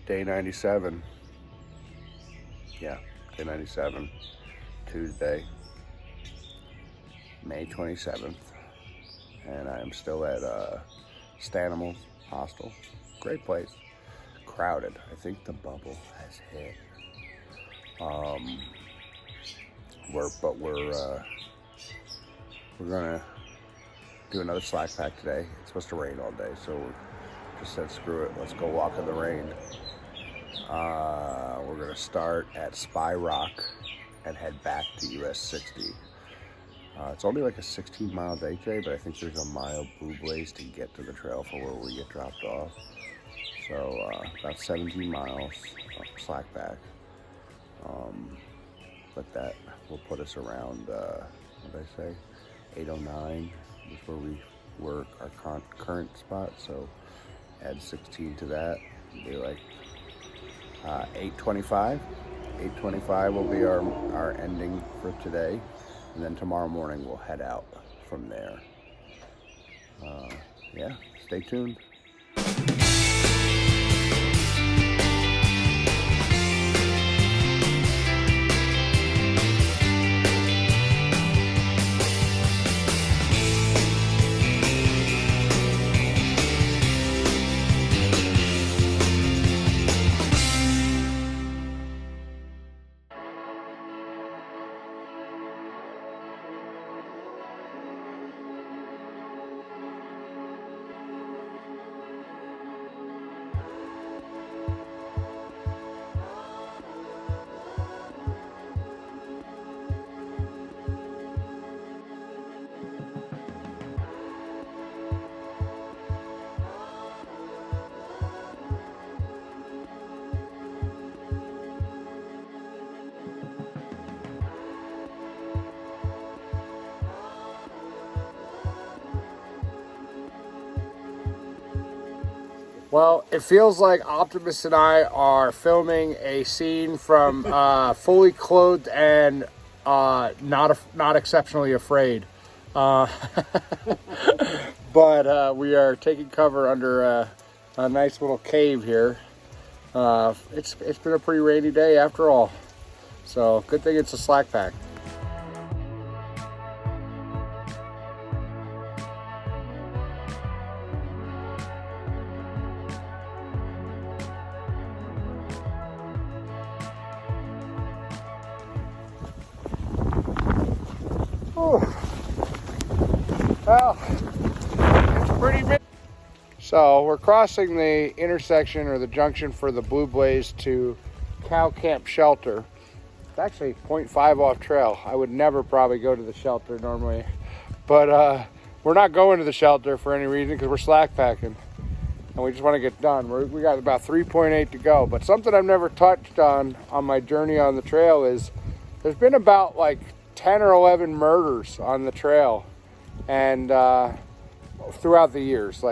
Day 97. Yeah, day 97. Tuesday, May 27th. And I am still at Stanimal Hostel. Great place. Crowded. I think the bubble has hit. We're gonna do another slack pack today. It's supposed to rain all day, so we just said screw it. Let's go walk in the rain. We're gonna start at Spy Rock and head back to US 60. It's only like a 16-mile day today, but I think there's a mile blue blaze to get to the trail for where we get dropped off. So about 17 miles slack pack. But that will put us around, what did I say, 809 is where we were our current spot. So add 16 to that, it'll be like 825. 825 will be our ending for today. And then tomorrow morning we'll head out from there. Yeah, stay tuned. Well, it feels like Optimus and I are filming a scene from Fully Clothed and Not Exceptionally Afraid. But we are taking cover under a nice little cave here. It's been a pretty rainy day after all. So good thing it's a slack pack. Well, it's pretty big. So we're crossing the intersection or the junction for the Blue Blaze to Cow Camp Shelter. It's actually 0.5 off trail. I would never probably go to the shelter normally, but we're not going to the shelter for any reason because we're slack packing and we just want to get done. We got about 3.8 to go. But something I've never touched on my journey on the trail is there's been about like 10 or 11 murders on the trail and throughout the years,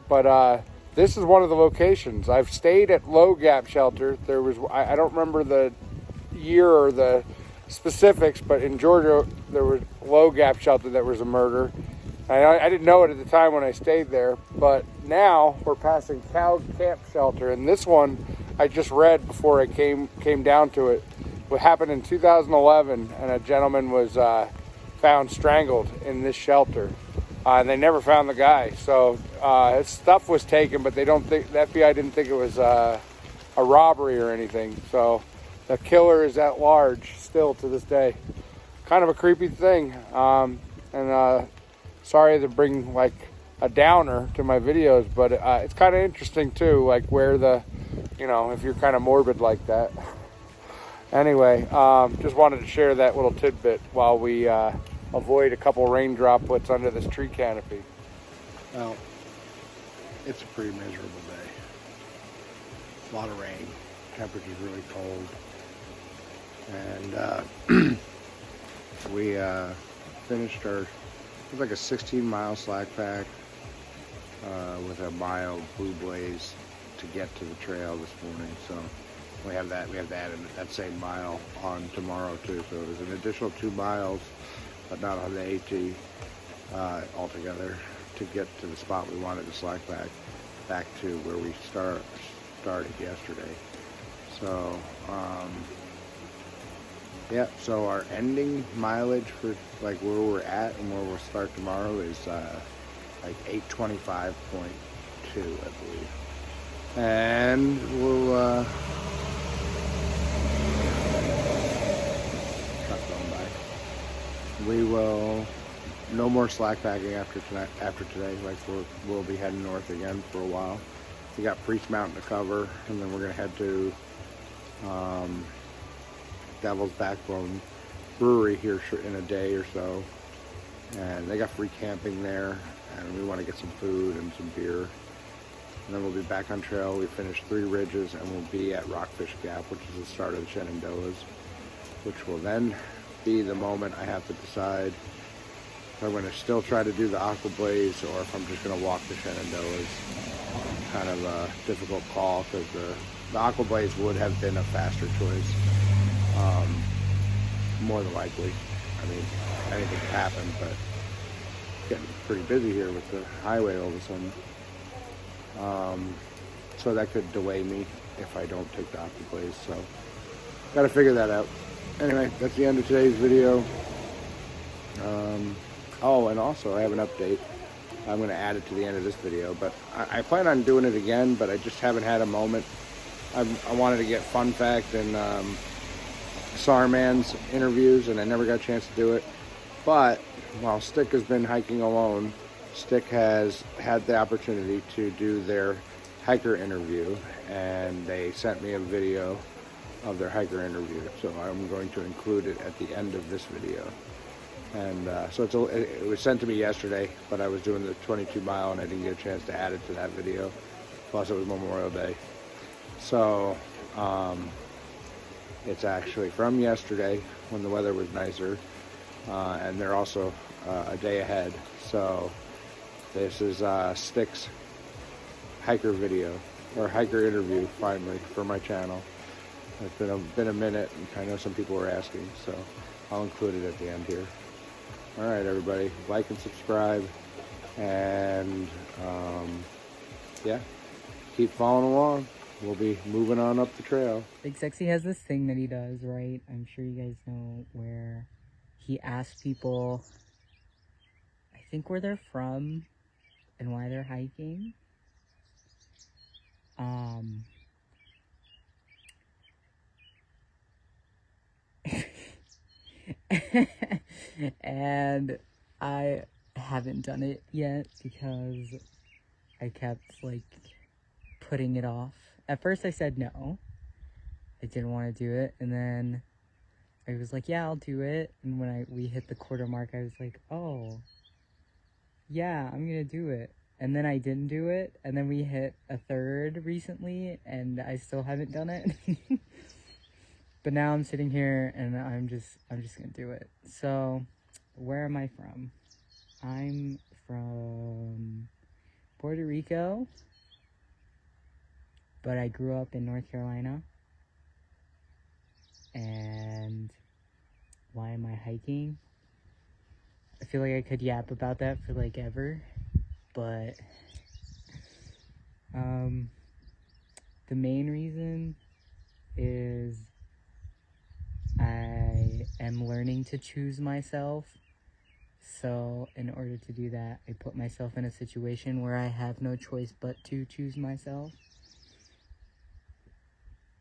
but this is one of the locations. I've stayed at Low Gap Shelter. There was, I don't remember the year or the specifics, but in Georgia there was Low Gap Shelter that was a murder. I didn't know it at the time when I stayed there, but now we're passing Cow Camp Shelter, and this one I just read before I came down to it. What happened in 2011, and a gentleman was found strangled in this shelter. And they never found the guy. So his stuff was taken, but they don't think, the FBI didn't think it was a robbery or anything. So the killer is at large still to this day. Kind of a creepy thing. Sorry to bring like a downer to my videos, but it's kind of interesting too, like where the, if you're kind of morbid like that. Anyway, just wanted to share that little tidbit while we avoid a couple rain droplets under this tree canopy. Well, it's a pretty miserable day. A lot of rain. Temperature's really cold. And we finished it was like a 16-mile slack pack with a mile Blue Blaze to get to the trail this morning. So we have to add that same mile on tomorrow too. So there's an additional 2 miles, but not on the AT altogether, to get to the spot we wanted to slack back to where we started yesterday. So, yeah, so our ending mileage for like where we're at and where we'll start tomorrow is like 825.2, I believe. And we'll truck going by. We will no more slack packing after today. Like we'll be heading north again for a while. We got Priest Mountain to cover, and then we're gonna head to Devil's Backbone Brewery here in a day or so, and they got free camping there, and we want to get some food and some beer, and then we'll be back on trail. We finish 3 ridges, and we'll be at Rockfish Gap, which is the start of the Shenandoahs, which will then be the moment I have to decide if I'm going to still try to do the Aqua Blaze or if I'm just going to walk the Shenandoahs. Kind of a difficult call because the Aqua Blaze would have been a faster choice. More than likely. I mean, anything could happen, but it's getting pretty busy here with the highway all of a sudden. So that could delay me if I don't take the Aqua Blaze. So, got to figure that out. Anyway, that's the end of today's video. Oh, and also I have an update. I'm going to add it to the end of this video, but I plan on doing it again, but I just haven't had a moment. I wanted to get Fun Fact and Sarman's interviews, and I never got a chance to do it. But while Stick has been hiking alone, Stick has had the opportunity to do their hiker interview, and they sent me a video of their hiker interview, so I'm going to include it at the end of this video. And so it was sent to me yesterday, but I was doing the 22 mile and I didn't get a chance to add it to that video. Plus it was Memorial Day. So it's actually from yesterday when the weather was nicer, and they're also a day ahead. So this is Stick's hiker video, or hiker interview, finally, for my channel. It's been a minute, and I know some people were asking, so I'll include it at the end here. All right, everybody, like and subscribe, and yeah, keep following along. We'll be moving on up the trail. Big Sexy has this thing that he does, right? I'm sure you guys know, where he asks people, I think, where they're from and why they're hiking. And I haven't done it yet because I kept like putting it off. At first I said no, I didn't want to do it, and then I was like, yeah, I'll do it. And when we hit the quarter mark, I was like, oh yeah, I'm gonna do it. And then I didn't do it, and then we hit a third recently, and I still haven't done it. But now I'm sitting here and I'm just gonna do it. So, where am I from? I'm from Puerto Rico, but I grew up in North Carolina. And why am I hiking? I feel like I could yap about that for like ever, but the main reason is I am learning to choose myself. So in order to do that, I put myself in a situation where I have no choice but to choose myself.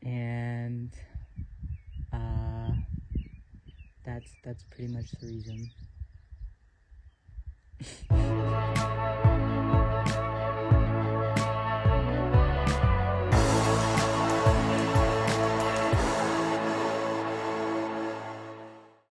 And that's pretty much the reason.